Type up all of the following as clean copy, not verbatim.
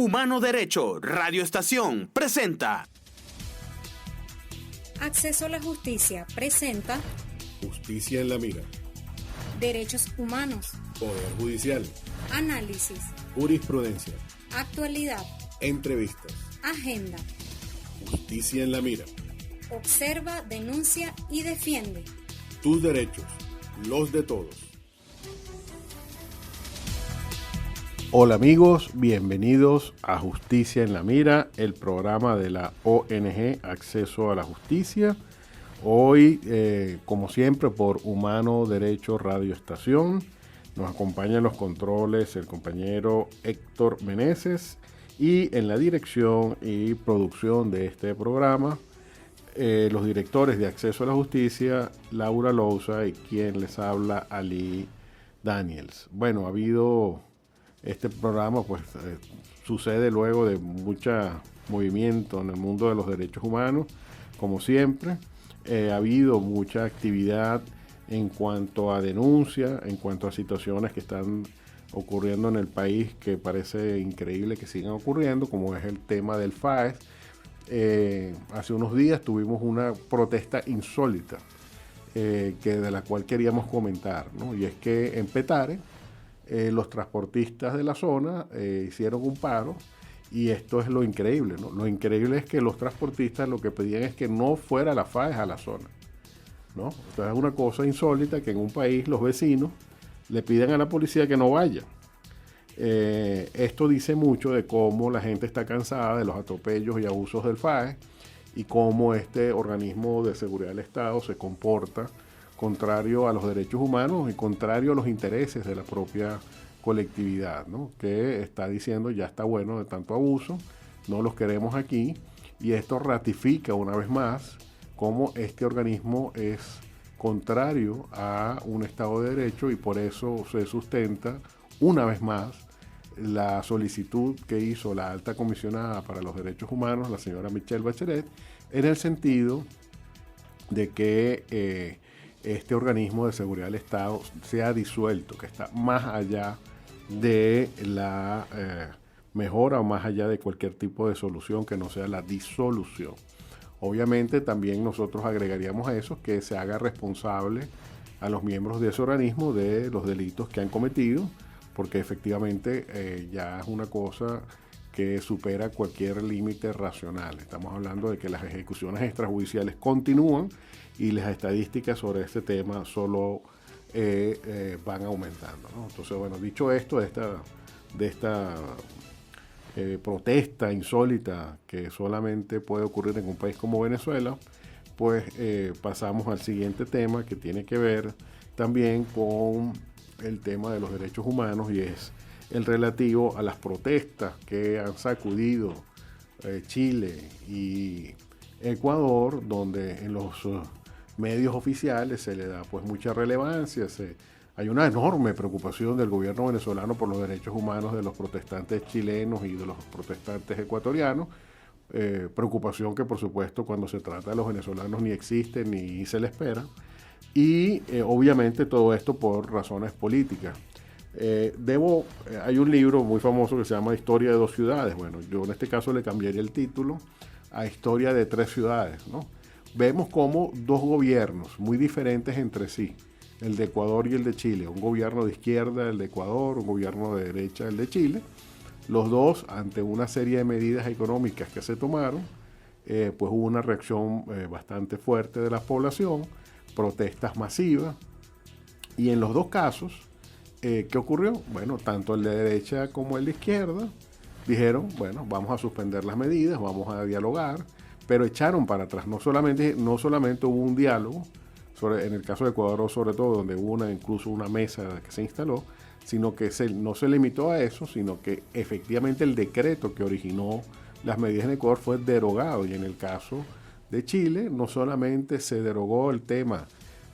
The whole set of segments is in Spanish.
Humano Derecho Radio Estación presenta. Acceso a la Justicia presenta Justicia en la Mira. Derechos Humanos. Poder Judicial. Análisis. Jurisprudencia. Actualidad. Entrevistas. Agenda. Justicia en la Mira. Observa, denuncia y defiende. Tus derechos, los de todos. Hola amigos, bienvenidos a Justicia en la Mira, el programa de la ONG Acceso a la Justicia. Hoy, como siempre, por Humano Derecho Radio Estación, nos acompaña en los controles el compañero Héctor Meneses y en la dirección y producción de este programa, los directores de Acceso a la Justicia, Laura Louza, y quien les habla, Ali Daniels. Bueno, ha habido... Este programa sucede luego de mucho movimiento en el mundo de los derechos humanos, como siempre. Ha habido mucha actividad en cuanto a denuncia, en cuanto a situaciones que están ocurriendo en el país que parece increíble que sigan ocurriendo, como es el tema del FAES. Hace unos días tuvimos una protesta insólita de la cual queríamos comentar, ¿no? Y es que en Petare, los transportistas de la zona hicieron un paro, y esto es lo increíble, ¿no? Lo increíble es que los transportistas lo que pedían es que no fuera la FAES a la zona, ¿no? Entonces es una cosa insólita que en un país los vecinos le piden a la policía que no vaya. Esto dice mucho de cómo la gente está cansada de los atropellos y abusos del FAES y cómo este organismo de seguridad del Estado se comporta contrario a los derechos humanos y contrario a los intereses de la propia colectividad, ¿no? Que está diciendo ya está bueno de tanto abuso, no los queremos aquí, y esto ratifica una vez más cómo este organismo es contrario a un Estado de Derecho, y por eso se sustenta una vez más la solicitud que hizo la alta comisionada para los derechos humanos, la señora Michelle Bachelet, en el sentido de que este organismo de seguridad del Estado sea disuelto, que está más allá de la mejora o más allá de cualquier tipo de solución que no sea la disolución. Obviamente también nosotros agregaríamos a eso que se haga responsable a los miembros de ese organismo de los delitos que han cometido, porque efectivamente ya es una cosa que supera cualquier límite racional. Estamos hablando de que las ejecuciones extrajudiciales continúan y las estadísticas sobre este tema solo van aumentando, ¿no? Entonces, bueno, dicho esto, de esta protesta insólita que solamente puede ocurrir en un país como Venezuela, pues pasamos al siguiente tema, que tiene que ver también con el tema de los derechos humanos, y es el relativo a las protestas que han sacudido Chile y Ecuador, donde en los medios oficiales se le da pues mucha relevancia. Hay una enorme preocupación del gobierno venezolano por los derechos humanos de los protestantes chilenos y de los protestantes ecuatorianos, preocupación que por supuesto cuando se trata de los venezolanos ni existe ni se le espera, y obviamente todo esto por razones políticas. Hay un libro muy famoso que se llama Historia de dos ciudades. Bueno, yo en este caso le cambiaría el título a Historia de tres ciudades, ¿no? Vemos como dos gobiernos muy diferentes entre sí, el de Ecuador y el de Chile, un gobierno de izquierda, el de Ecuador, un gobierno de derecha, el de Chile, los dos ante una serie de medidas económicas que se tomaron, pues hubo una reacción bastante fuerte de la población, protestas masivas, y en los dos casos, ¿qué ocurrió? Bueno, tanto el de derecha como el de izquierda dijeron, bueno, vamos a suspender las medidas, vamos a dialogar, pero echaron para atrás. No solamente hubo un diálogo, en el caso de Ecuador sobre todo, donde hubo incluso una mesa que se instaló, sino que no se limitó a eso, sino que efectivamente el decreto que originó las medidas en Ecuador fue derogado, y en el caso de Chile no solamente se derogó el tema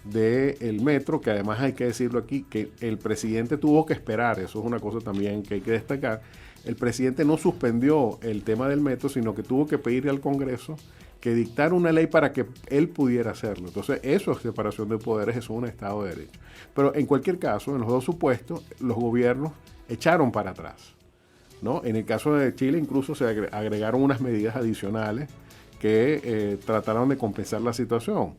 del metro, que además hay que decirlo aquí, que el presidente tuvo que esperar, eso es una cosa también que hay que destacar. El presidente no suspendió el tema del metro, sino que tuvo que pedirle al Congreso que dictara una ley para que él pudiera hacerlo. Entonces, eso es separación de poderes, eso es un Estado de Derecho. Pero en cualquier caso, en los dos supuestos, los gobiernos echaron para atrás. ¿no? En el caso de Chile incluso se agregaron unas medidas adicionales que trataron de compensar la situación.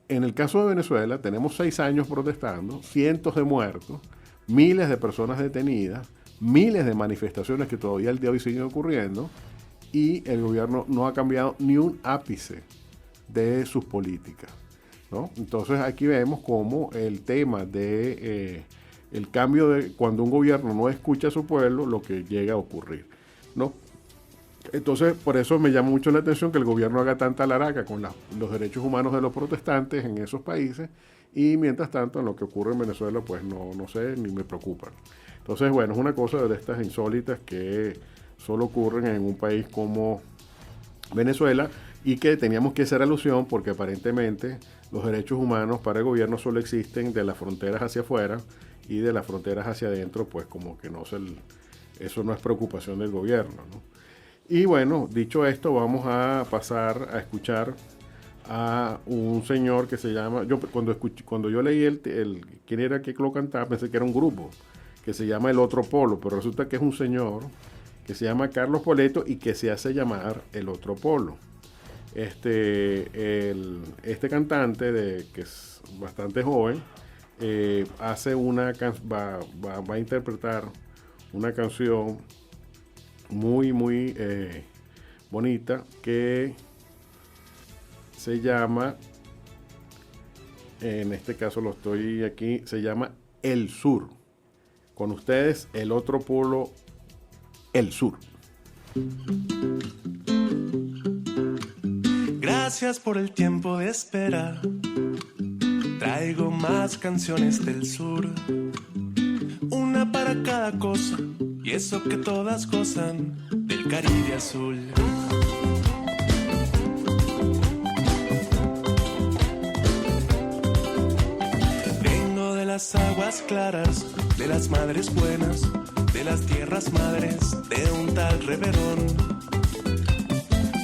En el caso de Venezuela tenemos 6 años protestando, cientos de muertos, miles de personas detenidas, miles de manifestaciones que todavía al día de hoy siguen ocurriendo, y el gobierno no ha cambiado ni un ápice de sus políticas, ¿no? Entonces aquí vemos cómo el tema de el cambio de cuando un gobierno no escucha a su pueblo, lo que llega a ocurrir, ¿no? Entonces, por eso me llama mucho la atención que el gobierno haga tanta laraca con los derechos humanos de los protestantes en esos países, y mientras tanto en lo que ocurre en Venezuela pues no sé ni me preocupa. Entonces, bueno, es una cosa de estas insólitas que solo ocurren en un país como Venezuela, y que teníamos que hacer alusión porque aparentemente los derechos humanos para el gobierno solo existen de las fronteras hacia afuera, y de las fronteras hacia adentro pues como que eso no es preocupación del gobierno, ¿no? Y bueno, dicho esto, vamos a pasar a escuchar a un señor que se llama, cuando yo leí quién era que lo cantaba, pensé que era un grupo que se llama El Otro Polo, pero resulta que es un señor que se llama Carlos Poleto y que se hace llamar El Otro Polo. Este cantante, que es bastante joven, va a interpretar una canción muy bonita que se llama, en este caso lo estoy aquí, se llama El Sur. Con ustedes, El Otro Polo, El Sur. Gracias por el tiempo de espera. Traigo más canciones del sur, una para cada cosa, y eso que todas gozan del Caribe azul. Vengo de las aguas claras, de las madres buenas, de las tierras madres de un tal Reverón,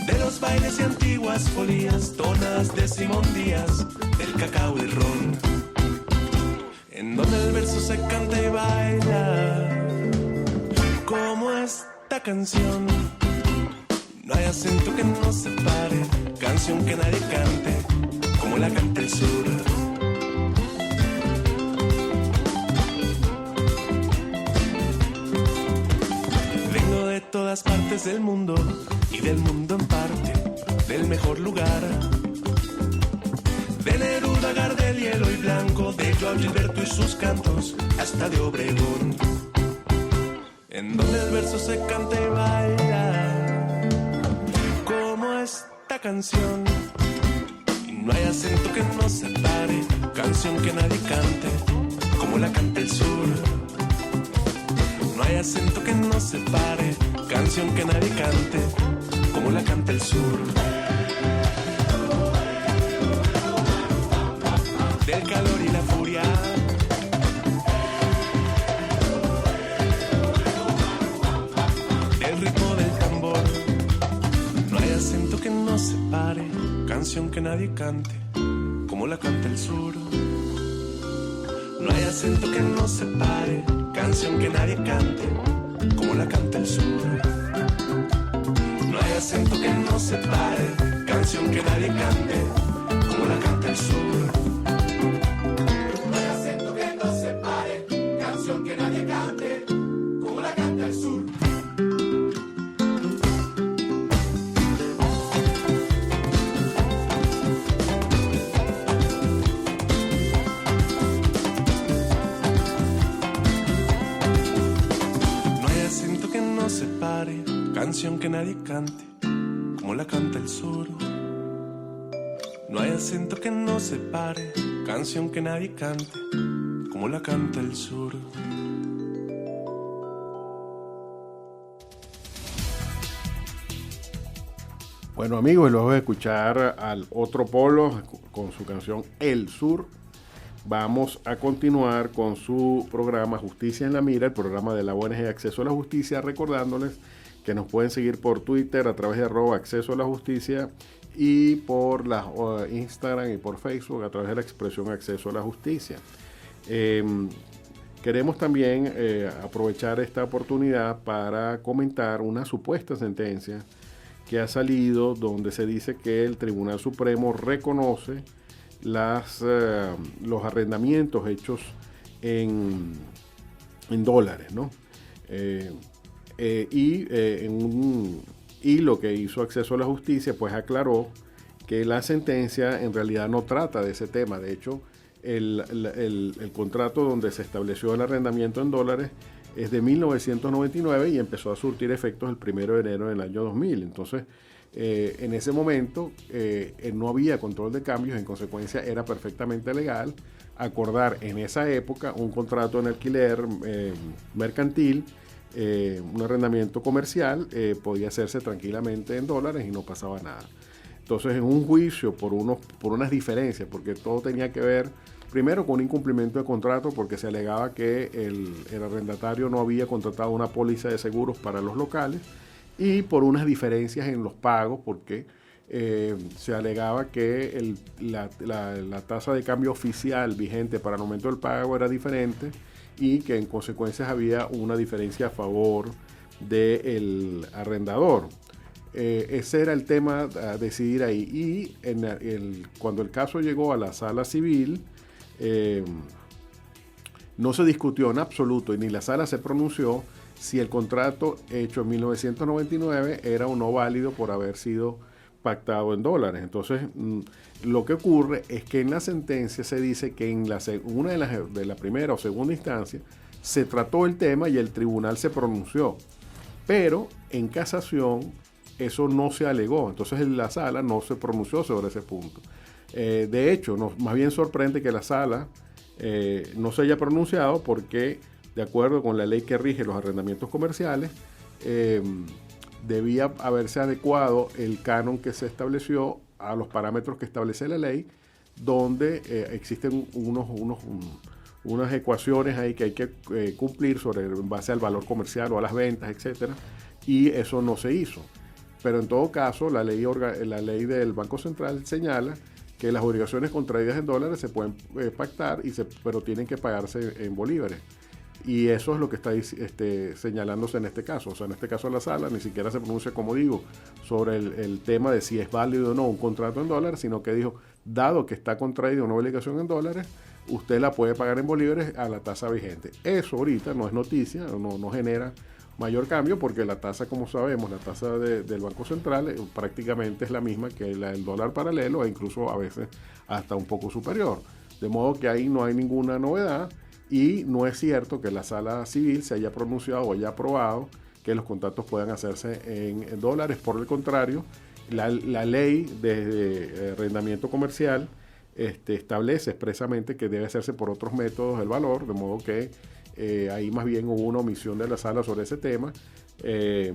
de los bailes y antiguas folías, tonas de Simón Díaz, del cacao y ron, en donde el verso se canta y baila como esta canción. No hay acento que nos separe, canción que nadie cante como la canta el sur. Vengo de todas partes del mundo y del mundo en parte, del mejor lugar, de Neruda, Gardel y Eloy Blanco, de Joao Gilberto y sus cantos, hasta de Obregón, en donde el verso se canta y baila como esta canción. Y no hay acento que nos separe, canción que nadie cante como la canta el sur. No hay acento que nos separe, canción que nadie cante como la canta el sur. Del calor y la furia, del ritmo del tambor. No hay acento que nos separe, canción que nadie cante como la canta el sur. No hay acento que nos separe, canción que nadie cante como la canta el sur. No hay acento que nos separe, canción que nadie cante como la canta el sur. No hay acento que nos separe, canción que nadie cante como la canta el sur. Separe, canción que nadie cante como la canta el sur. No hay acento que nos separe, canción que nadie cante como la canta el sur. Bueno, amigos, y luego de escuchar al Otro Polo con su canción El Sur, vamos a continuar con su programa Justicia en la Mira, el programa de la ONG Acceso a la Justicia, recordándoles que nos pueden seguir por Twitter a través de @Acceso a la Justicia, y por Instagram y por Facebook a través de la expresión Acceso a la Justicia. queremos también aprovechar esta oportunidad para comentar una supuesta sentencia que ha salido donde se dice que el Tribunal Supremo reconoce los arrendamientos hechos en dólares, ¿no? En un hilo que hizo Acceso a la Justicia, pues aclaró que la sentencia en realidad no trata de ese tema. De hecho, el contrato donde se estableció el arrendamiento en dólares es de 1999 y empezó a surtir efectos el 1 de enero del año 2000. Entonces, en ese momento no había control de cambios, en consecuencia era perfectamente legal acordar en esa época un contrato en alquiler mercantil, un arrendamiento comercial, podía hacerse tranquilamente en dólares y no pasaba nada. Entonces, en un juicio por unas diferencias, porque todo tenía que ver primero con un incumplimiento de contrato, porque se alegaba que el arrendatario no había contratado una póliza de seguros para los locales, y por unas diferencias en los pagos, porque se alegaba que la tasa de cambio oficial vigente para el momento del pago era diferente y que en consecuencia había una diferencia a favor del arrendador. Ese era el tema a decidir ahí. Y cuando el caso llegó a la sala civil, no se discutió en absoluto y ni la sala se pronunció si el contrato hecho en 1999 era o no válido por haber sido pactado en dólares. Entonces, lo que ocurre es que en la sentencia se dice que en una de la primera o segunda instancia se trató el tema y el tribunal se pronunció, pero en casación eso no se alegó. Entonces, la sala no se pronunció sobre ese punto. De hecho, más bien sorprende que la sala no se haya pronunciado, porque de acuerdo con la ley que rige los arrendamientos comerciales, debía haberse adecuado el canon que se estableció a los parámetros que establece la ley, donde existen unas ecuaciones ahí que hay que cumplir en base al valor comercial o a las ventas, etcétera, y eso no se hizo. Pero en todo caso, la ley del Banco Central señala que las obligaciones contraídas en dólares se pueden pactar, pero tienen que pagarse en bolívares. Y eso es lo que está señalándose en este caso. O sea, en este caso la sala ni siquiera se pronuncia, como digo, sobre el tema de si es válido o no un contrato en dólares, sino que dijo, dado que está contraída una obligación en dólares, usted la puede pagar en bolívares a la tasa vigente. Eso ahorita no es noticia, no genera mayor cambio, porque la tasa, como sabemos, la tasa del Banco Central prácticamente es la misma que la del dólar paralelo, e incluso a veces hasta un poco superior. De modo que ahí no hay ninguna novedad. Y no es cierto que la sala civil se haya pronunciado o haya aprobado que los contratos puedan hacerse en dólares. Por el contrario, la ley de arrendamiento comercial establece expresamente que debe hacerse por otros métodos el valor, de modo que ahí más bien hubo una omisión de la sala sobre ese tema, que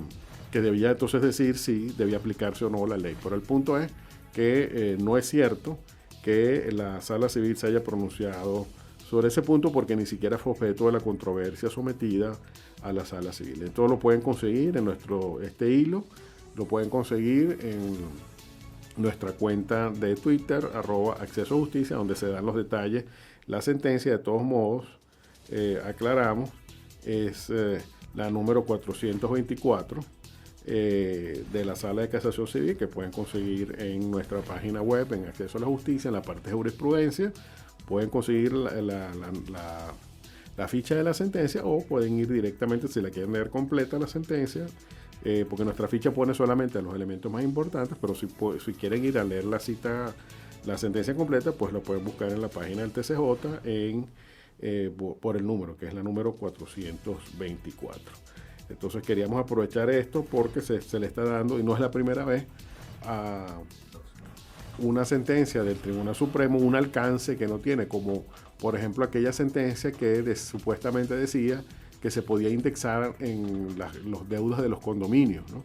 debía entonces decir si debía aplicarse o no la ley. Pero el punto es que no es cierto que la sala civil se haya pronunciado sobre ese punto, porque ni siquiera fue objeto de la controversia sometida a la sala civil. Esto lo pueden conseguir en este hilo, lo pueden conseguir en nuestra cuenta de Twitter, @accesojusticia, donde se dan los detalles. La sentencia, de todos modos, aclaramos, es la número 424 de la Sala de Casación Civil, que pueden conseguir en nuestra página web, en Acceso a la Justicia, en la parte de jurisprudencia. Pueden conseguir la ficha de la sentencia, o pueden ir directamente, si la quieren leer completa la sentencia, porque nuestra ficha pone solamente los elementos más importantes, pero si quieren ir a leer la sentencia completa, pues lo pueden buscar en la página del TCJ por el número, que es la número 424. Entonces queríamos aprovechar esto porque se le está dando, y no es la primera vez, a una sentencia del Tribunal Supremo un alcance que no tiene, como por ejemplo aquella sentencia que supuestamente decía que se podía indexar en los deudas de los condominios, ¿no?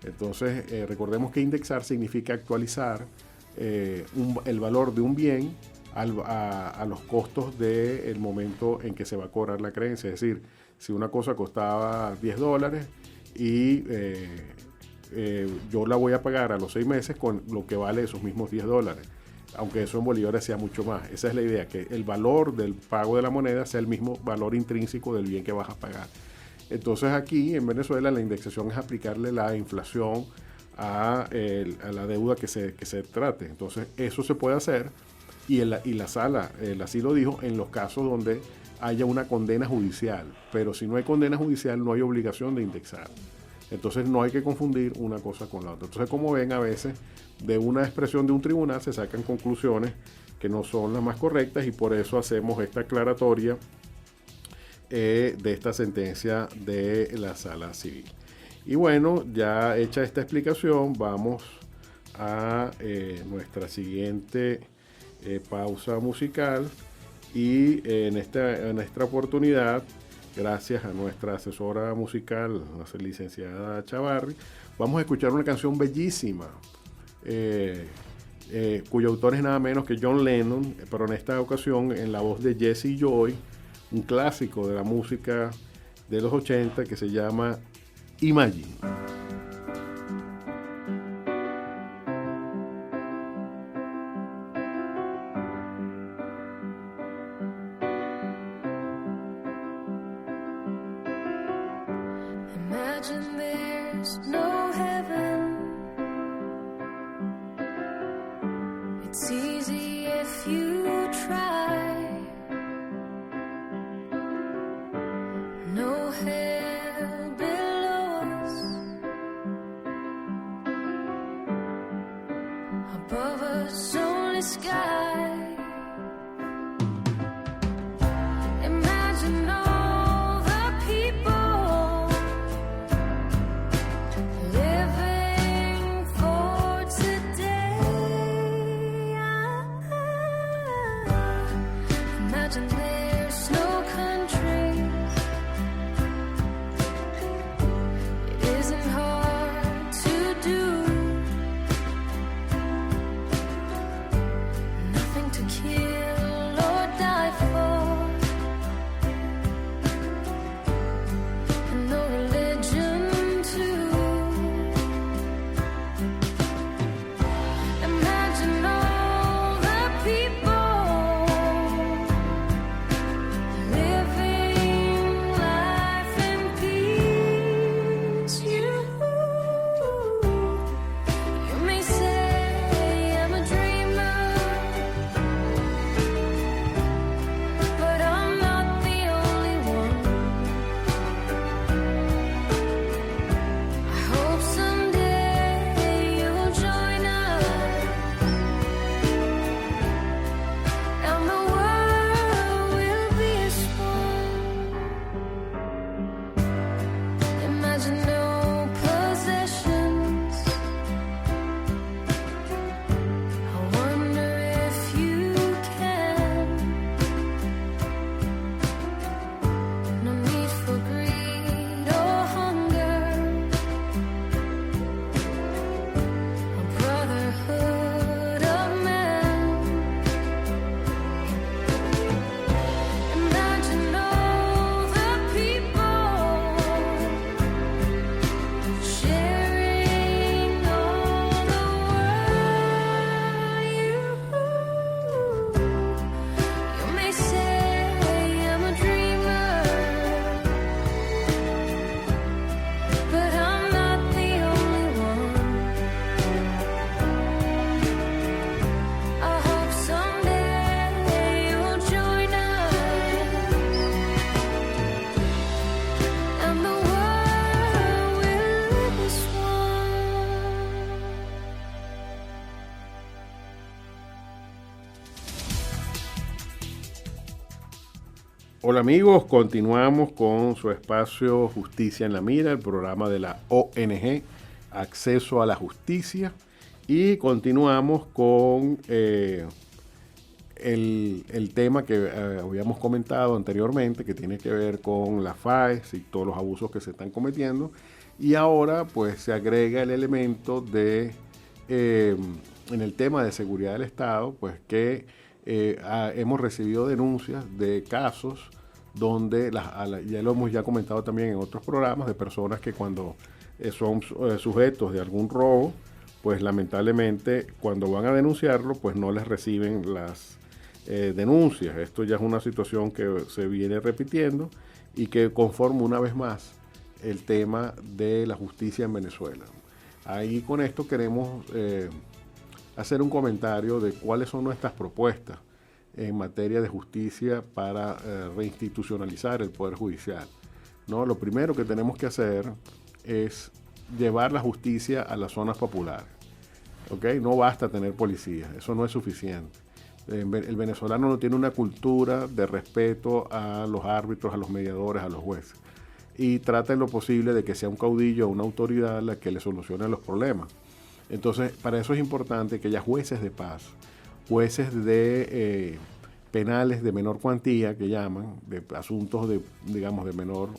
Entonces recordemos que indexar significa actualizar el valor de un bien a los costos del momento en que se va a cobrar la creencia. Es decir, si una cosa costaba $10 y yo la voy a pagar a los 6 meses con lo que vale esos mismos $10. aunque eso en bolívares sea mucho más. Esa es la idea, que el valor del pago de la moneda sea el mismo valor intrínseco del bien que vas a pagar. Entonces aquí en Venezuela la indexación es aplicarle la inflación a la deuda que se trate. Entonces eso se puede hacer y la sala así lo dijo en los casos donde haya una condena judicial, pero si no hay condena judicial no hay obligación de indexar. Entonces no hay que confundir una cosa con la otra. Entonces, como ven, a veces de una expresión de un tribunal se sacan conclusiones que no son las más correctas y por eso hacemos esta aclaratoria de esta sentencia de la Sala Civil. Y bueno, ya hecha esta explicación, vamos a nuestra siguiente pausa musical y en esta oportunidad, gracias a nuestra asesora musical, la licenciada Chavarri, vamos a escuchar una canción bellísima, cuyo autor es nada menos que John Lennon, pero en esta ocasión en la voz de Jesse Joy, un clásico de la música de los 80 que se llama Imagine. Imagine there's no heaven. It's easy if you try. No hell below us. Above us only sky. Imagine all the people living for today. Imagine there's no countries. It isn't hard to do. Nothing to kill or die for. And no religion too. Imagine all the people living life in peace. You may say I'm a dreamer, but I'm not the only one. I hope someday you'll join us, and the world will be as one. Imagine no possessions. I wonder if you can. No need for greed or hunger. A brotherhood of men. Imagine all the people sharing all the world. You may say I'm a dreamer, but I'm not the only one. I hope someday you'll join us, and the world will live as one. Hola amigos, continuamos con su espacio Justicia en la Mira, el programa de la ONG Acceso a la Justicia, y continuamos con el tema que habíamos comentado anteriormente, que tiene que ver con la FAES y todos los abusos que se están cometiendo, y ahora pues se agrega el elemento de en el tema de seguridad del Estado, pues que hemos recibido denuncias de casos donde, ya lo hemos ya comentado también en otros programas, de personas que cuando son sujetos de algún robo, pues lamentablemente cuando van a denunciarlo, pues no les reciben las denuncias. Esto ya es una situación que se viene repitiendo y que conforma una vez más el tema de la justicia en Venezuela. Ahí con esto queremos hacer un comentario de cuáles son nuestras propuestas en materia de justicia para reinstitucionalizar el Poder Judicial, ¿no? Lo primero que tenemos que hacer es llevar la justicia a las zonas populares. ¿Okay? No basta tener policías, eso no es suficiente. El venezolano no tiene una cultura de respeto a los árbitros, a los mediadores, a los jueces. Y trata en lo posible de que sea un caudillo o una autoridad la que le solucione los problemas. Entonces, para eso es importante que haya jueces de paz, jueces de penales de menor cuantía, que llaman, de asuntos de, digamos, de menor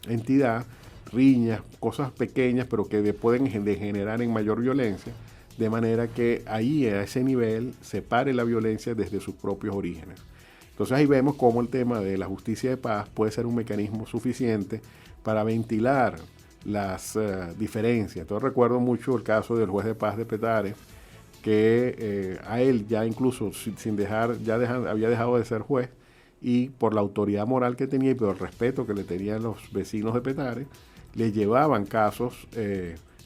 entidad, riñas, cosas pequeñas, pero que pueden degenerar en mayor violencia, de manera que ahí, a ese nivel, se pare la violencia desde sus propios orígenes. Entonces ahí vemos cómo el tema de la justicia de paz puede ser un mecanismo suficiente para ventilar las diferencias. Entonces recuerdo mucho el caso del juez de paz de Petare, que a él ya incluso había dejado de ser juez, y por la autoridad moral que tenía y por el respeto que le tenían los vecinos de Petare, le llevaban casos,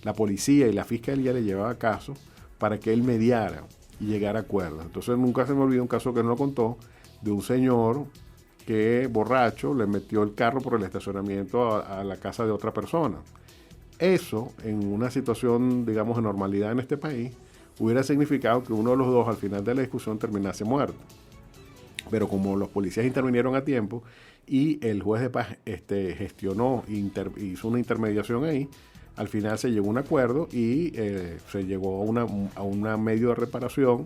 la policía y la fiscalía le llevaban casos para que él mediara y llegara a acuerdos. Entonces nunca se me olvidó un caso que él nos contó, de un señor que borracho le metió el carro por el estacionamiento a la casa de otra persona. Eso, en una situación, digamos, de normalidad en este país, hubiera significado que uno de los dos al final de la discusión terminase muerto. Pero como los policías intervinieron a tiempo y el juez de paz gestionó, hizo una intermediación ahí, al final se llegó a un acuerdo y se llegó a un medio de reparación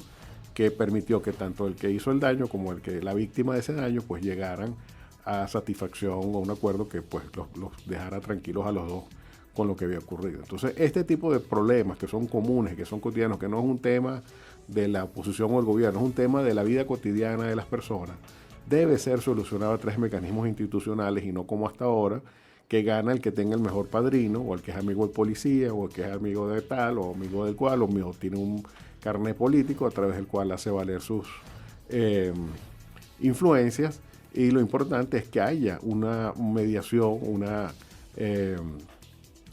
que permitió que tanto el que hizo el daño como la víctima de ese daño pues llegaran a satisfacción o un acuerdo que pues los dejara tranquilos a los dos con lo que había ocurrido. Entonces, este tipo de problemas que son comunes, que son cotidianos, que no es un tema de la oposición o el gobierno, es un tema de la vida cotidiana de las personas, debe ser solucionado a través de mecanismos institucionales y no como hasta ahora, que gana el que tenga el mejor padrino, o el que es amigo del policía, o el que es amigo de tal, o amigo del cual, o tiene un carnet político a través del cual hace valer sus influencias. Y lo importante es que haya una mediación, una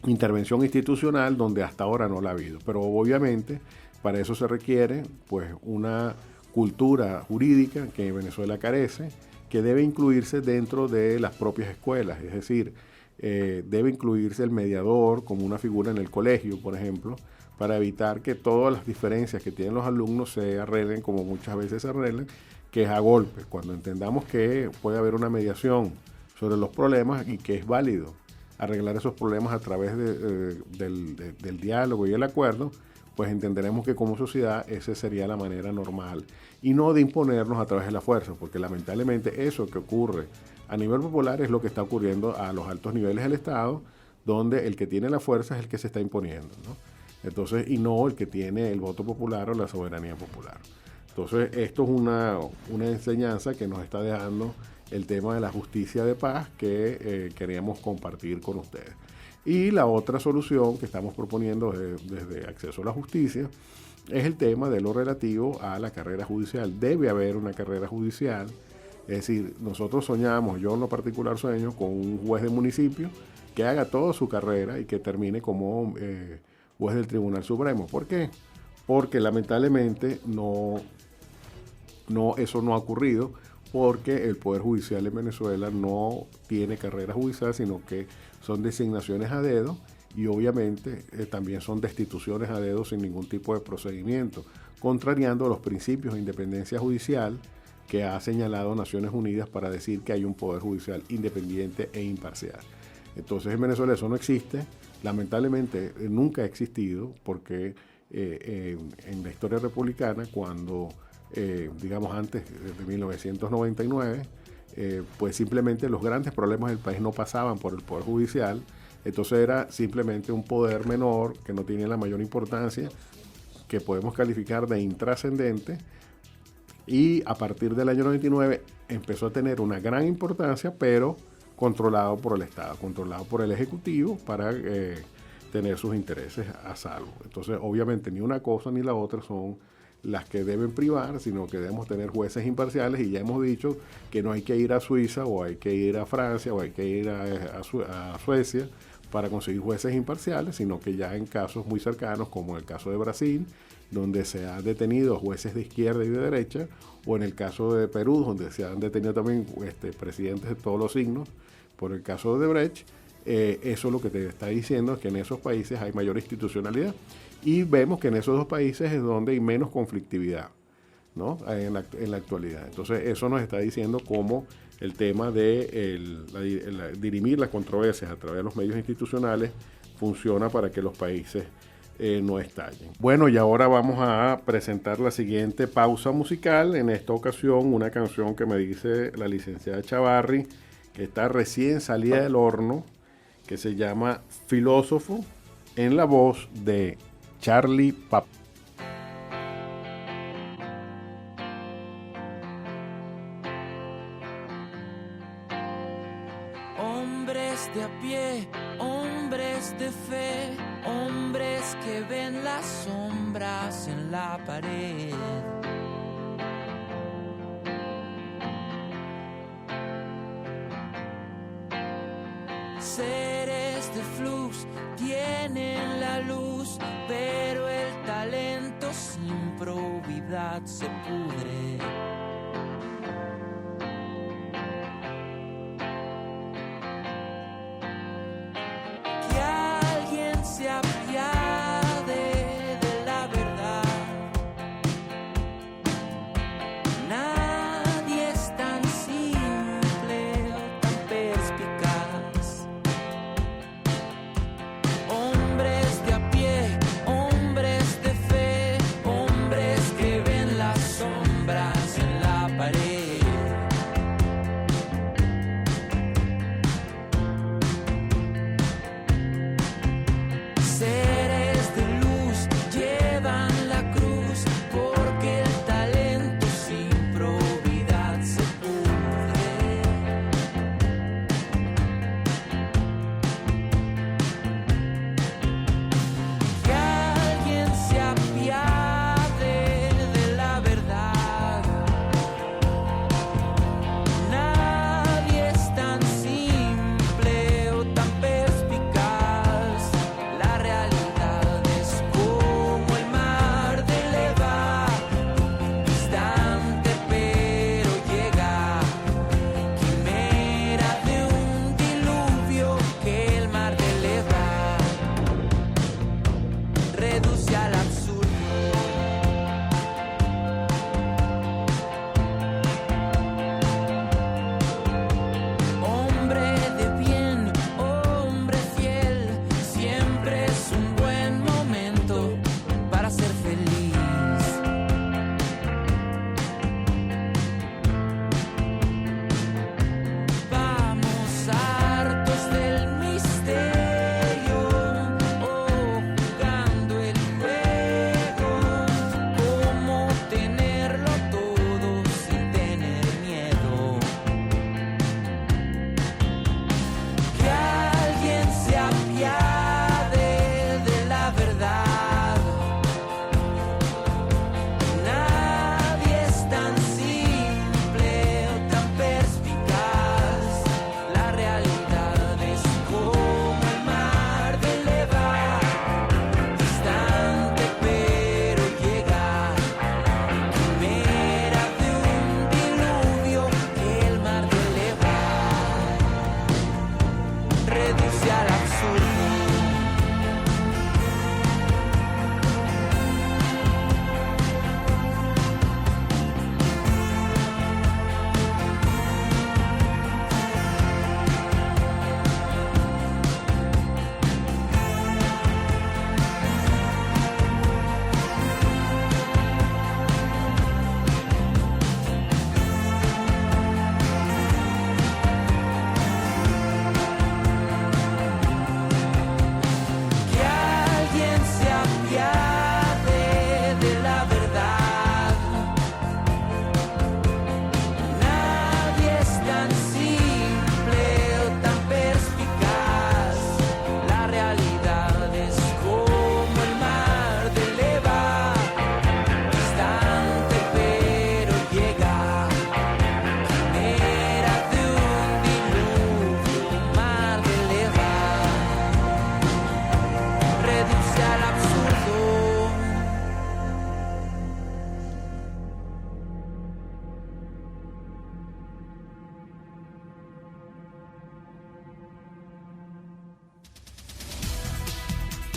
intervención institucional donde hasta ahora no la ha habido. Pero obviamente para eso se requiere pues una cultura jurídica que Venezuela carece, que debe incluirse dentro de las propias escuelas, es decir, debe incluirse el mediador como una figura en el colegio, por ejemplo, para evitar que todas las diferencias que tienen los alumnos se arreglen como muchas veces se arreglan, que es a golpes. Cuando entendamos que puede haber una mediación sobre los problemas y que es válido arreglar esos problemas a través del diálogo y el acuerdo, pues entenderemos que como sociedad esa sería la manera normal y no de imponernos a través de la fuerza, porque lamentablemente eso que ocurre a nivel popular es lo que está ocurriendo a los altos niveles del Estado, donde el que tiene la fuerza es el que se está imponiendo, ¿no? Entonces, y no el que tiene el voto popular o la soberanía popular. Entonces, esto es una enseñanza que nos está dejando el tema de la justicia de paz que queríamos compartir con ustedes. Y la otra solución que estamos proponiendo desde Acceso a la Justicia es el tema de lo relativo a la carrera judicial. Debe haber una carrera judicial, es decir, nosotros soñamos, yo en lo particular sueño con un juez de municipio que haga toda su carrera y que termine como juez del Tribunal Supremo. ¿Por qué? Porque lamentablemente eso no ha ocurrido, porque el Poder Judicial en Venezuela no tiene carrera judicial, sino que son designaciones a dedo y obviamente también son destituciones a dedo sin ningún tipo de procedimiento, contrariando los principios de independencia judicial que ha señalado Naciones Unidas para decir que hay un Poder Judicial independiente e imparcial. Entonces en Venezuela eso no existe, lamentablemente nunca ha existido, porque en la historia republicana, cuando digamos antes de 1999, pues simplemente los grandes problemas del país no pasaban por el Poder Judicial, entonces era simplemente un poder menor que no tiene la mayor importancia, que podemos calificar de intrascendente, y a partir del año 99 empezó a tener una gran importancia, pero controlado por el Estado, controlado por el Ejecutivo para tener sus intereses a salvo. Entonces, obviamente, ni una cosa ni la otra son las que deben privar, sino que debemos tener jueces imparciales, y ya hemos dicho que no hay que ir a Suiza o hay que ir a Francia o hay que ir a Suecia para conseguir jueces imparciales, sino que ya en casos muy cercanos, como en el caso de Brasil, donde se han detenido jueces de izquierda y de derecha, o en el caso de Perú, donde se han detenido también presidentes de todos los signos, por el caso de Odebrecht. Eso lo que te está diciendo es que en esos países hay mayor institucionalidad, y vemos que en esos dos países es donde hay menos conflictividad, ¿no? en la actualidad. Entonces eso nos está diciendo cómo el tema de dirimir las controversias a través de los medios institucionales funciona para que los países no estallen. Bueno, y ahora vamos a presentar la siguiente pausa musical. En esta ocasión una canción que me dice la licenciada Chavarri, que está recién salida del horno, que se llama Filósofo, en la voz de Charlie Pap. Hombres de a pie, hombres de fe, hombres que ven las sombras en la pared. Seres de flux tienen la luz, pero el talento sin probidad se pudre. Que alguien se apiade de la verdad. Nadie es tan simple o tan perspicaz. Hombres de a pie, hombres de fe, hombres que ven las sombras en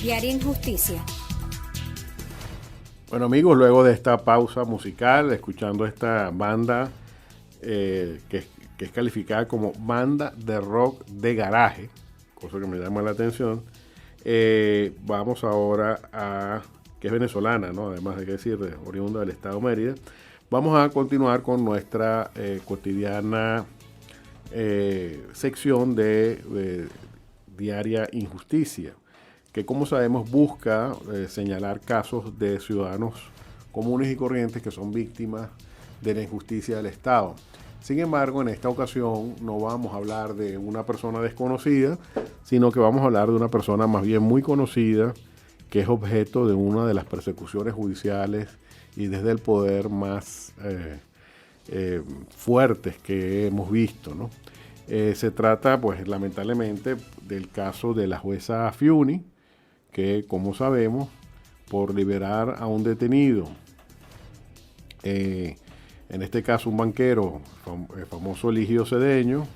Diaria Injusticia. Bueno amigos, luego de esta pausa musical, escuchando esta banda que es calificada como banda de rock de garaje, cosa que me llama la atención, vamos ahora a, que es venezolana, ¿no? Además de que decir, oriunda del estado de Mérida, vamos a continuar con nuestra cotidiana sección de Diaria Injusticia, que como sabemos busca señalar casos de ciudadanos comunes y corrientes que son víctimas de la injusticia del Estado. Sin embargo, en esta ocasión no vamos a hablar de una persona desconocida, sino que vamos a hablar de una persona más bien muy conocida, que es objeto de una de las persecuciones judiciales y desde el poder más fuertes que hemos visto, ¿no? Se trata, pues lamentablemente, del caso de la jueza Fiuni, que, como sabemos, por liberar a un detenido, en este caso un banquero, el famoso Eligio Cedeño,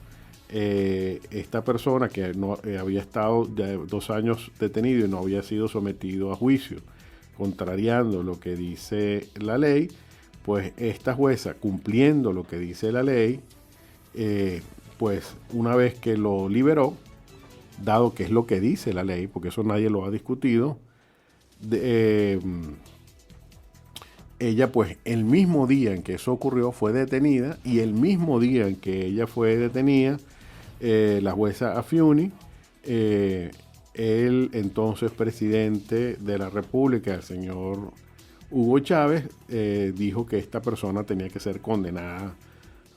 esta persona que no había estado ya 2 años detenido y no había sido sometido a juicio, contrariando lo que dice la ley, pues esta jueza, cumpliendo lo que dice la ley, pues una vez que lo liberó, dado que es lo que dice la ley, porque eso nadie lo ha discutido, ella pues el mismo día en que eso ocurrió fue detenida, y el mismo día en que ella fue detenida, la jueza Fiuni, el entonces presidente de la República, el señor Hugo Chávez, dijo que esta persona tenía que ser condenada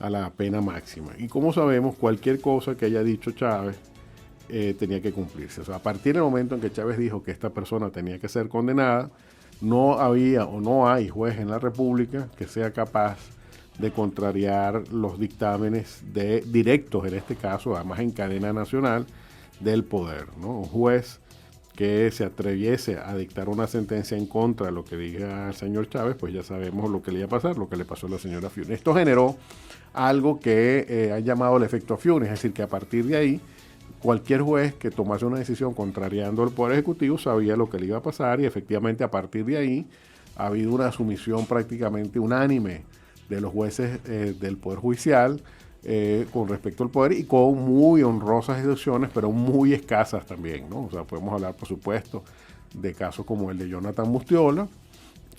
a la pena máxima. Y como sabemos, cualquier cosa que haya dicho Chávez tenía que cumplirse. O sea, a partir del momento en que Chávez dijo que esta persona tenía que ser condenada, no había o no hay juez en la República que sea capaz de contrariar los dictámenes directos, en este caso, además en cadena nacional, del poder, ¿no? Un juez que se atreviese a dictar una sentencia en contra de lo que diga el señor Chávez, pues ya sabemos lo que le iba a pasar, lo que le pasó a la señora Fiuni. Esto generó algo que han llamado el efecto Fiuni, es decir, que a partir de ahí, cualquier juez que tomase una decisión contrariando el Poder Ejecutivo sabía lo que le iba a pasar, y efectivamente a partir de ahí ha habido una sumisión prácticamente unánime de los jueces del Poder Judicial con respecto al poder, y con muy honrosas excepciones, pero muy escasas también, ¿no? O sea, podemos hablar, por supuesto, de casos como el de Jonathan Mustiola,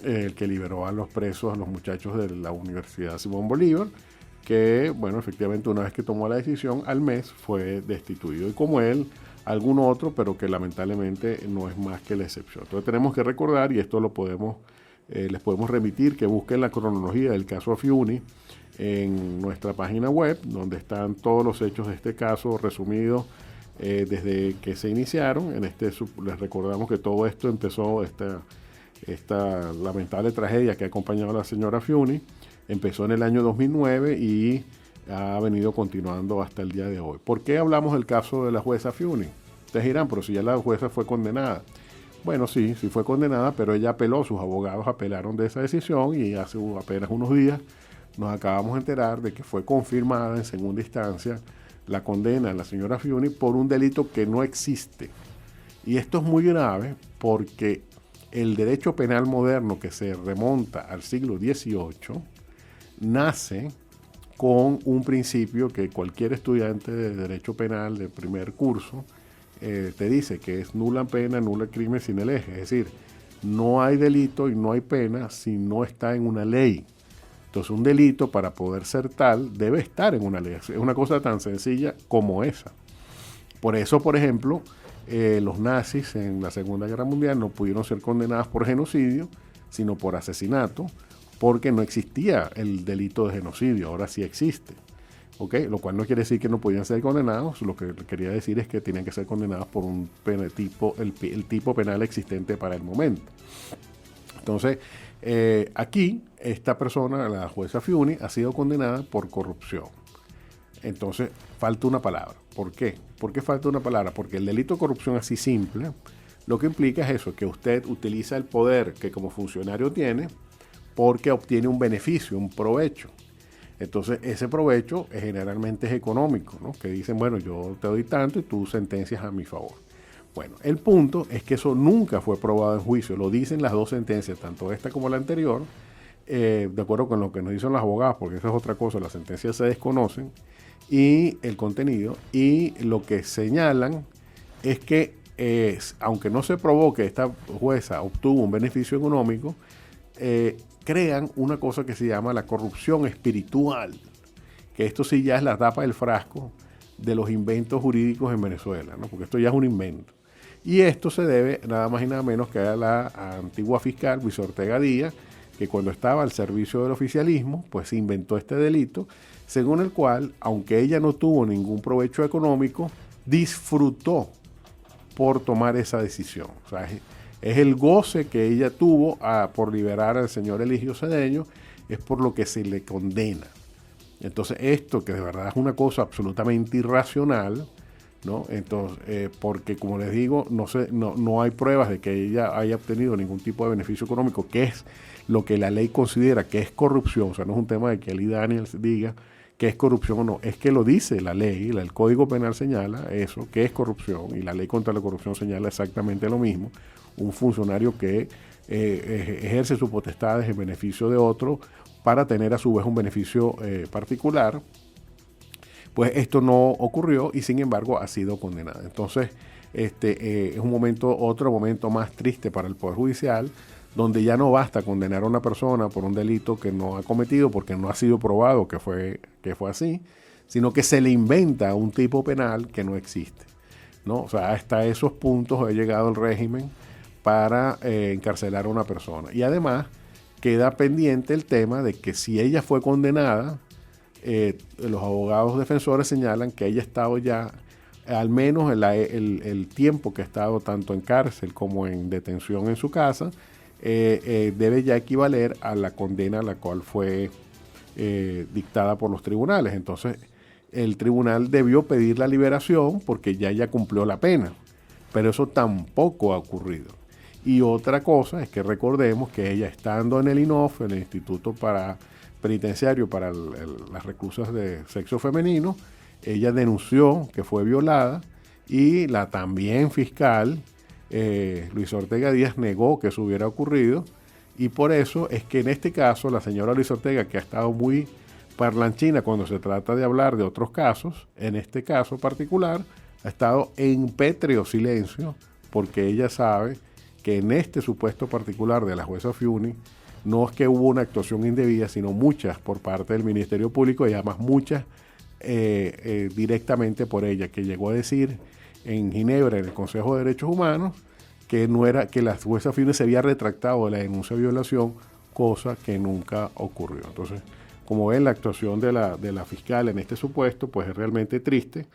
el que liberó a los presos, a los muchachos de la Universidad Simón Bolívar, que, bueno, efectivamente una vez que tomó la decisión, al mes fue destituido. Y como él, algún otro, pero que lamentablemente no es más que la excepción. Entonces tenemos que recordar, y esto lo podemos, les podemos remitir, que busquen la cronología del caso Fiuni en nuestra página web, donde están todos los hechos de este caso resumidos desde que se iniciaron. Les recordamos que todo esto empezó, esta lamentable tragedia que ha acompañado a la señora Fiuni, empezó en el año 2009 y ha venido continuando hasta el día de hoy. ¿Por qué hablamos del caso de la jueza Fiuni? Ustedes dirán, pero si ya la jueza fue condenada. Bueno, sí fue condenada, pero ella apeló, sus abogados apelaron de esa decisión, y hace apenas unos días nos acabamos de enterar de que fue confirmada en segunda instancia la condena a la señora Fiuni por un delito que no existe. Y esto es muy grave porque el derecho penal moderno, que se remonta al siglo XVIII, nace con un principio que cualquier estudiante de derecho penal de primer curso te dice, que es nula pena, nula crimen sin el eje. Es decir, no hay delito y no hay pena si no está en una ley. Entonces, un delito, para poder ser tal, debe estar en una ley. Es una cosa tan sencilla como esa. Por eso, por ejemplo, los nazis en la Segunda Guerra Mundial no pudieron ser condenados por genocidio, sino por asesinato, porque no existía el delito de genocidio. Ahora sí existe. ¿Okay? Lo cual no quiere decir que no podían ser condenados. Lo que quería decir es que tenían que ser condenados por un tipo, el tipo penal existente para el momento. Entonces, aquí, esta persona, la jueza Fiuni, ha sido condenada por corrupción. Entonces, falta una palabra. ¿Por qué? ¿Por qué falta una palabra? Porque el delito de corrupción así simple, lo que implica es eso, que usted utiliza el poder que como funcionario tiene porque obtiene un beneficio, un provecho. Entonces, ese provecho generalmente es económico, ¿no? Que dicen, bueno, yo te doy tanto y tú sentencias a mi favor. Bueno, el punto es que eso nunca fue probado en juicio, lo dicen las dos sentencias, tanto esta como la anterior, de acuerdo con lo que nos dicen los abogados, porque esa es otra cosa, las sentencias se desconocen, y el contenido, y lo que señalan es que, aunque no se probó que esta jueza obtuvo un beneficio económico, crean una cosa que se llama la corrupción espiritual, que esto sí ya es la tapa del frasco de los inventos jurídicos en Venezuela, ¿no? Porque esto ya es un invento. Y esto se debe nada más y nada menos que a la antigua fiscal Luis Ortega Díaz, que cuando estaba al servicio del oficialismo, pues se inventó este delito, según el cual, aunque ella no tuvo ningún provecho económico, disfrutó por tomar esa decisión. O sea, es el goce que ella tuvo por liberar al señor Eligio Cedeño, es por lo que se le condena. Entonces, esto que de verdad es una cosa absolutamente irracional, ¿no? Entonces, porque como les digo, no hay pruebas de que ella haya obtenido ningún tipo de beneficio económico, que es lo que la ley considera que es corrupción. O sea, no es un tema de que Eli Daniels diga que es corrupción o no, es que lo dice la ley, el Código Penal señala eso, que es corrupción, y la ley contra la corrupción señala exactamente lo mismo. Un funcionario que ejerce sus potestades en beneficio de otro para tener a su vez un beneficio particular, pues esto no ocurrió y sin embargo ha sido condenada. Entonces, es otro momento más triste para el Poder Judicial, donde ya no basta condenar a una persona por un delito que no ha cometido porque no ha sido probado que fue así, sino que se le inventa un tipo penal que no existe, ¿no? O sea, hasta esos puntos ha llegado el régimen para encarcelar a una persona. Y además queda pendiente el tema de que si ella fue condenada, los abogados defensores señalan que ella ha estado ya, al menos el tiempo que ha estado tanto en cárcel como en detención en su casa, debe ya equivaler a la condena a la cual fue dictada por los tribunales. Entonces, el tribunal debió pedir la liberación porque ya ella cumplió la pena, pero eso tampoco ha ocurrido. Y otra cosa es que recordemos que ella, estando en el INOF, en el Instituto Penitenciario para las reclusas de sexo femenino, ella denunció que fue violada y la también fiscal Luis Ortega Díaz negó que eso hubiera ocurrido, y por eso es que en este caso la señora Luis Ortega, que ha estado muy parlanchina cuando se trata de hablar de otros casos, en este caso particular ha estado en pétreo silencio, porque ella sabe que en este supuesto particular de la jueza Fiuni no es que hubo una actuación indebida, sino muchas por parte del Ministerio Público, y además muchas directamente por ella, que llegó a decir en Ginebra, en el Consejo de Derechos Humanos, que la jueza Fiuni se había retractado de la denuncia de violación, cosa que nunca ocurrió. Entonces, como ven, la actuación de la fiscal en este supuesto pues es realmente triste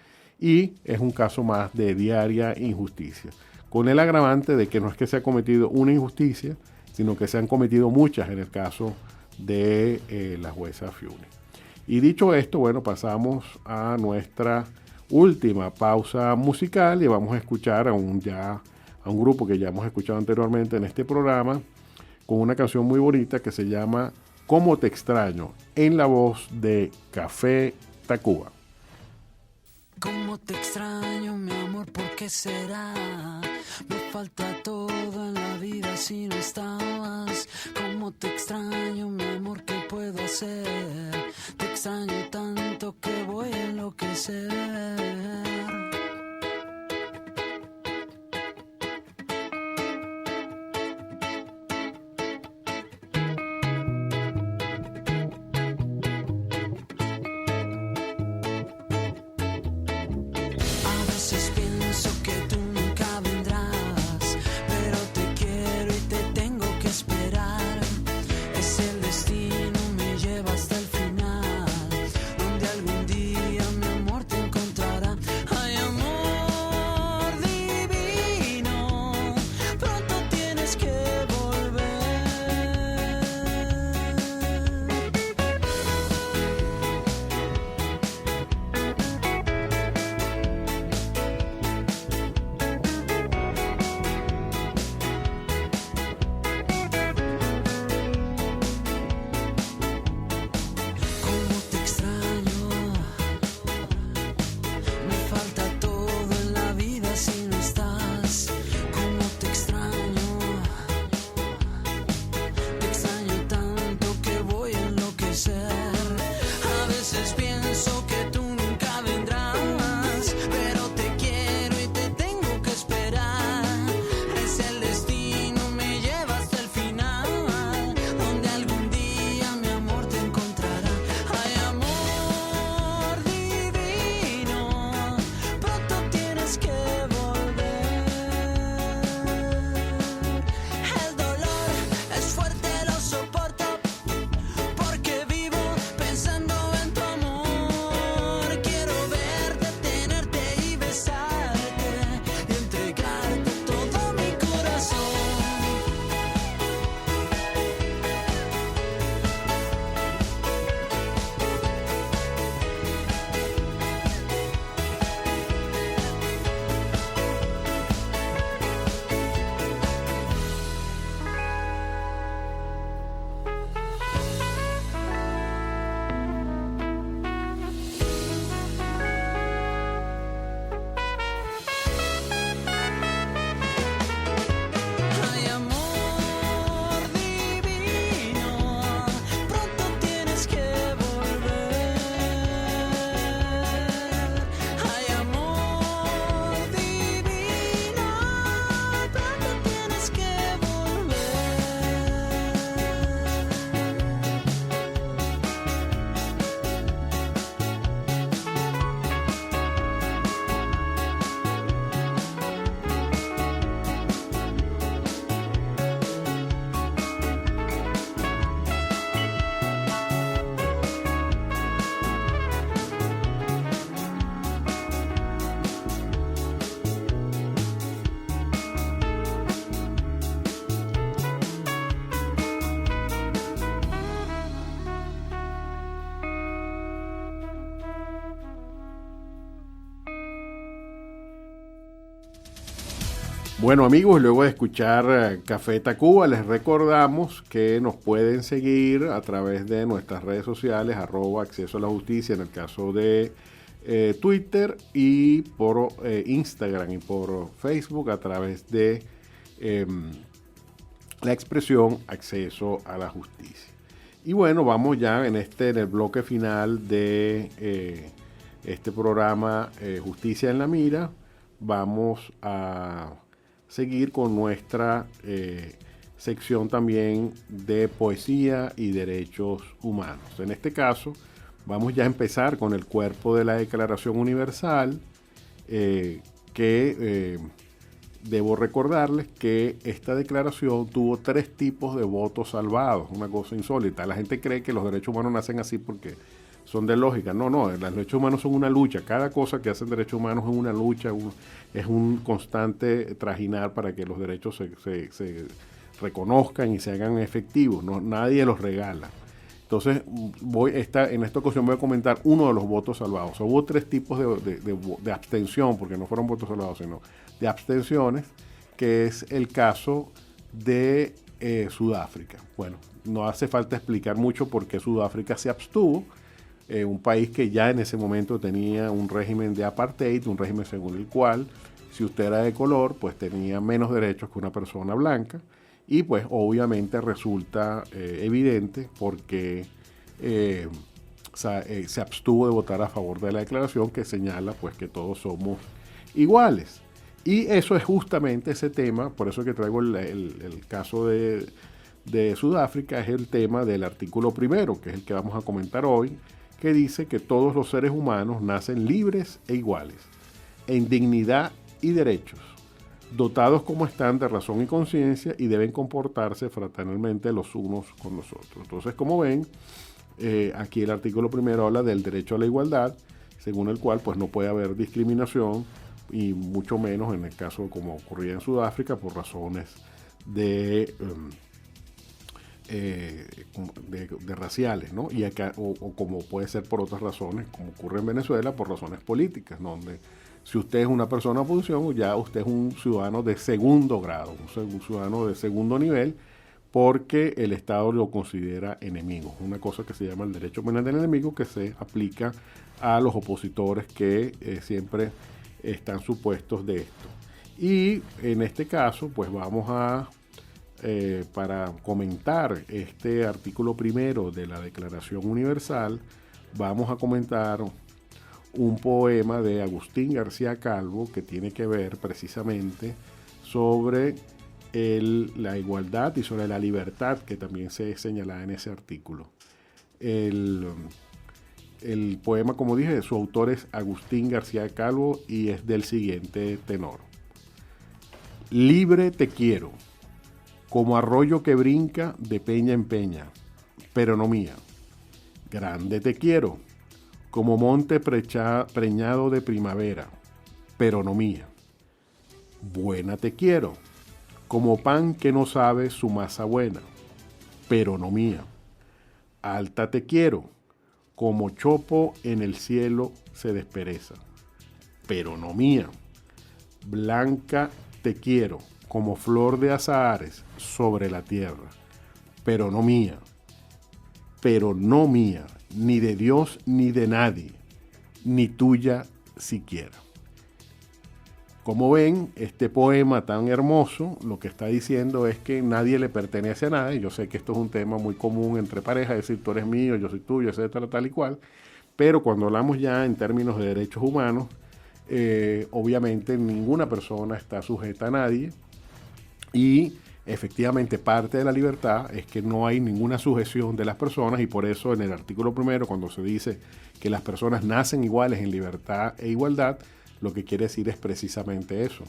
y es un caso más de diaria injusticia, con el agravante de que no es que se ha cometido una injusticia, sino que se han cometido muchas en el caso de la jueza Fiuni. Y dicho esto, bueno, pasamos a nuestra última pausa musical y vamos a escuchar a un grupo que ya hemos escuchado anteriormente en este programa, con una canción muy bonita que se llama ¿Cómo te extraño?, en la voz de Café Tacuba. ¿Cómo te extraño, mi amor? ¿Por qué será? Me falta todo en la vida si no estabas. ¿Cómo te extraño, mi amor? ¿Qué puedo hacer? Te extraño tanto que voy a enloquecer. I am Bueno amigos, luego de escuchar Café Tacuba, les recordamos que nos pueden seguir a través de nuestras redes sociales, @acceso a la justicia en el caso de Twitter, y por Instagram y por Facebook a través de la expresión Acceso a la Justicia. Y bueno, vamos ya en el bloque final de este programa Justicia en la Mira. Vamos a seguir con nuestra sección también de poesía y derechos humanos. En este caso, vamos ya a empezar con el cuerpo de la Declaración Universal, que debo recordarles que esta declaración tuvo 3 tipos de votos salvados, una cosa insólita. La gente cree que los derechos humanos nacen así porque son de lógica. No, los derechos humanos son una lucha. Cada cosa que hacen derechos humanos es una lucha, es un constante trajinar para que los derechos se reconozcan y se hagan efectivos. No, nadie los regala. Entonces, en esta ocasión voy a comentar uno de los votos salvados. O sea, hubo 3 tipos de abstención, porque no fueron votos salvados, sino de abstenciones, que es el caso de Sudáfrica. Bueno, no hace falta explicar mucho por qué Sudáfrica se abstuvo. Un país que ya en ese momento tenía un régimen de apartheid, un régimen según el cual, si usted era de color, pues tenía menos derechos que una persona blanca. Y pues obviamente resulta evidente porque se abstuvo de votar a favor de la declaración que señala pues que todos somos iguales. Y eso es justamente ese tema, por eso que traigo el caso de Sudáfrica, es el tema del artículo 1, que es el que vamos a comentar hoy, que dice que todos los seres humanos nacen libres e iguales, en dignidad y derechos, dotados como están de razón y conciencia, y deben comportarse fraternalmente los unos con los otros. Entonces, como ven, aquí el artículo 1 habla del derecho a la igualdad, según el cual pues no puede haber discriminación, y mucho menos en el caso como ocurría en Sudáfrica por razones de raciales, ¿no? Y acá, o como puede ser por otras razones, como ocurre en Venezuela, por razones políticas, ¿no? Donde si usted es una persona de oposición, ya usted es un ciudadano de segundo grado, un ciudadano de segundo nivel, porque el Estado lo considera enemigo. Una cosa que se llama el derecho penal del enemigo, que se aplica a los opositores que siempre están supuestos de esto. Y en este caso, pues vamos a para comentar este artículo 1 de la Declaración Universal, vamos a comentar un poema de Agustín García Calvo que tiene que ver precisamente sobre la igualdad y sobre la libertad, que también se señala en ese artículo. El poema, como dije, su autor es Agustín García Calvo y es del siguiente tenor. Libre te quiero, como arroyo que brinca de peña en peña, pero no mía. Grande te quiero, como monte preñado de primavera, pero no mía. Buena te quiero, como pan que no sabe su masa buena, pero no mía. Alta te quiero, como chopo en el cielo se despereza, pero no mía. Blanca te quiero, como flor de azahares sobre la tierra, pero no mía, ni de Dios ni de nadie, ni tuya siquiera. Como ven, este poema tan hermoso, lo que está diciendo es que nadie le pertenece a nadie. Yo sé que esto es un tema muy común entre parejas, es decir, tú eres mío, yo soy tuyo, etcétera, tal y cual, pero cuando hablamos ya en términos de derechos humanos, obviamente ninguna persona está sujeta a nadie. Y efectivamente parte de la libertad es que no hay ninguna sujeción de las personas, y por eso en el artículo 1, cuando se dice que las personas nacen iguales en libertad e igualdad, lo que quiere decir es precisamente eso,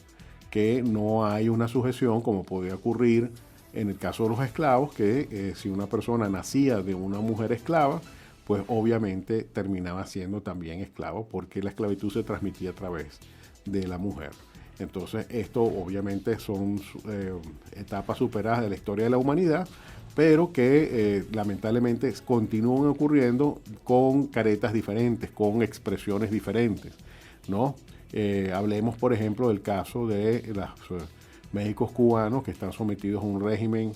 que no hay una sujeción como podía ocurrir en el caso de los esclavos, que si una persona nacía de una mujer esclava, pues obviamente terminaba siendo también esclavo, porque la esclavitud se transmitía a través de la mujer. Entonces, esto obviamente son etapas superadas de la historia de la humanidad, pero que lamentablemente continúan ocurriendo con caretas diferentes, con expresiones diferentes, ¿no? Hablemos, por ejemplo, del caso de las médicos cubanos que están sometidos a un régimen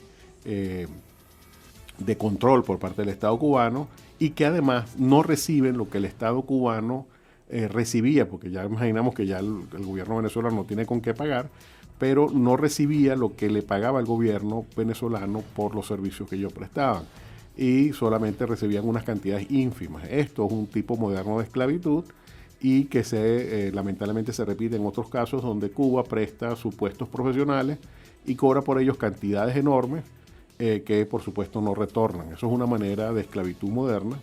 de control por parte del Estado cubano y que además no reciben lo que el Estado cubano recibía, porque ya imaginamos que ya el gobierno venezolano no tiene con qué pagar, pero no recibía lo que le pagaba el gobierno venezolano por los servicios que ellos prestaban y solamente recibían unas cantidades ínfimas. Esto es un tipo moderno de esclavitud y que lamentablemente se repite en otros casos donde Cuba presta supuestos profesionales y cobra por ellos cantidades enormes que por supuesto no retornan. Eso es una manera de esclavitud moderna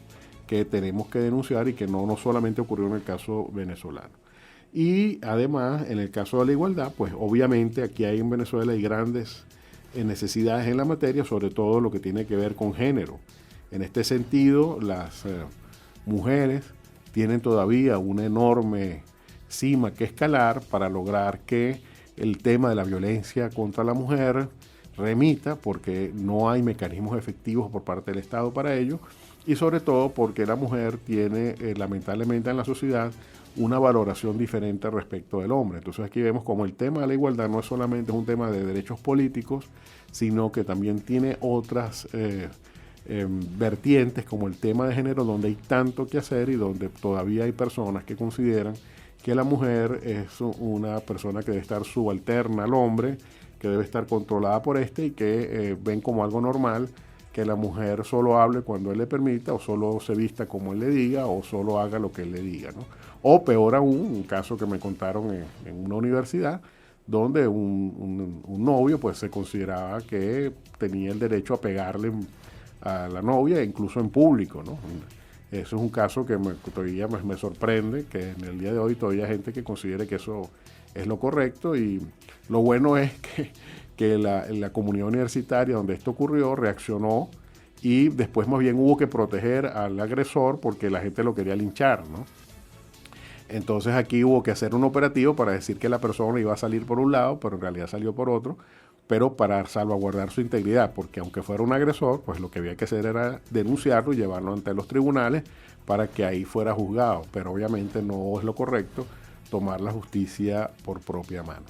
que tenemos que denunciar y que no solamente ocurrió en el caso venezolano. Y además, en el caso de la igualdad, pues obviamente aquí en Venezuela hay grandes necesidades en la materia, sobre todo lo que tiene que ver con género. En este sentido, las mujeres tienen todavía una enorme cima que escalar para lograr que el tema de la violencia contra la mujer remita, porque no hay mecanismos efectivos por parte del Estado para ello, y sobre todo porque la mujer tiene lamentablemente en la sociedad una valoración diferente respecto del hombre. Entonces aquí vemos como el tema de la igualdad no es solamente un tema de derechos políticos, sino que también tiene otras vertientes como el tema de género, donde hay tanto que hacer y donde todavía hay personas que consideran que la mujer es una persona que debe estar subalterna al hombre, que debe estar controlada por este y que ven como algo normal que la mujer solo hable cuando él le permita, o solo se vista como él le diga, o solo haga lo que él le diga, ¿no? O peor aún, un caso que me contaron en una universidad, donde un novio pues se consideraba que tenía el derecho a pegarle a la novia, incluso en público, ¿no? Eso es un caso que todavía me sorprende, que en el día de hoy todavía hay gente que considere que eso es lo correcto, y lo bueno es que la comunidad universitaria donde esto ocurrió reaccionó y después más bien hubo que proteger al agresor porque la gente lo quería linchar, ¿no? Entonces aquí hubo que hacer un operativo para decir que la persona iba a salir por un lado, pero en realidad salió por otro, pero para salvaguardar su integridad, porque aunque fuera un agresor, pues lo que había que hacer era denunciarlo y llevarlo ante los tribunales para que ahí fuera juzgado, pero obviamente no es lo correcto tomar la justicia por propia mano.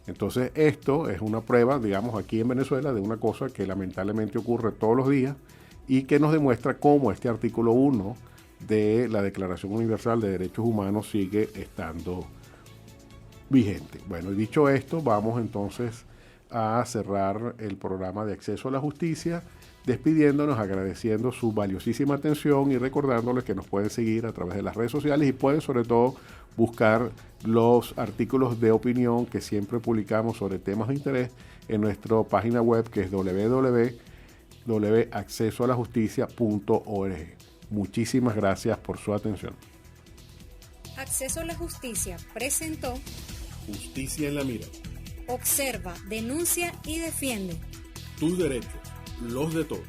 Entonces esto es una prueba, digamos, aquí en Venezuela de una cosa que lamentablemente ocurre todos los días y que nos demuestra cómo este artículo 1 de la Declaración Universal de Derechos Humanos sigue estando vigente. Bueno, y dicho esto, vamos entonces a cerrar el programa de acceso a la justicia, despidiéndonos, agradeciendo su valiosísima atención y recordándoles que nos pueden seguir a través de las redes sociales y pueden sobre todo buscar los artículos de opinión que siempre publicamos sobre temas de interés en nuestra página web, que es www.accesoalajusticia.org. Muchísimas gracias por su atención. Acceso a la Justicia presentó Justicia en la Mira. Observa, denuncia y defiende. Tus derechos, los de todos.